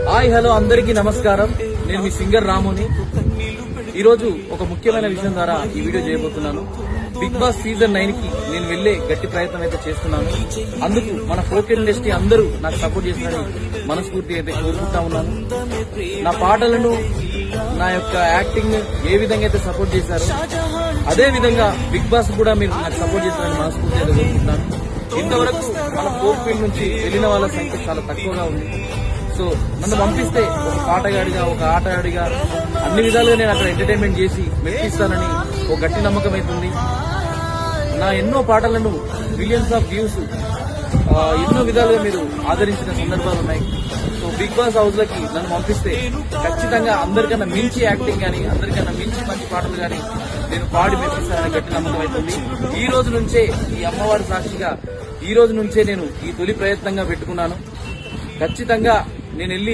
Hi hello అందరికీ నమస్కారం. నేను మీ సింగర్ రాముని. ఈరోజు ఒక ముఖ్యమైన విషయం ద్వారా ఈ వీడియో చేయబోతున్నాను. బిగ్ బాస్ సీజన్ 9 కి నేను వెళ్లే గట్టి ప్రయత్నం అయితే చేస్తున్నాను. అందుకు మన ఫోక్ ఇండస్ట్రీ అందరూ నాకు సపోర్ట్ చేస్తారని మనస్ఫూర్తి అయితే కోరుకుంటా ఉన్నాను. నా పాటలను, నా యొక్క యాక్టింగ్ ఏ విధంగా అయితే సపోర్ట్ చేశారో అదే విధంగా బిగ్ బాస్ కూడా మీరు నాకు సపోర్ట్ చేస్తారని మనస్ఫూర్తి అయితే కోరుకుంటున్నాను. ఇంతవరకు మన ఫోక్ ఫీల్డ్ నుంచి వెళ్లిన వాళ్ళ సంఖ్య చాలా తక్కువగా ఉంది. సో నన్ను పంపిస్తే ఒక పాటగాడిగా, ఒక ఆటగాడిగా అన్ని విధాలుగా నేను అక్కడ ఎంటర్టైన్మెంట్ చేసి మెప్పిస్తానని ఒక గట్టి నమ్మకం అవుతుంది. నా ఎన్నో పాటలను మిలియన్స్ ఆఫ్ వ్యూస్ ఎన్నో విధాలుగా మీరు ఆదరించిన సందర్భాలు ఉన్నాయి. సో బిగ్ బాస్ హౌస్ లకి నన్ను పంపిస్తే ఖచ్చితంగా అందరికన్నా మించి యాక్టింగ్ కానీ, అందరికన్నా మించి మంచి పాటలు కానీ నేను పాడి మెప్పిస్తానని గట్టి నమ్మకం అవుతుంది. ఈ రోజు నుంచే, ఈ అమ్మవారి సాక్షిగా ఈ రోజు నుంచే నేను ఈ తొలి ప్రయత్నంగా పెట్టుకున్నాను. ఖచ్చితంగా నేను వెళ్ళి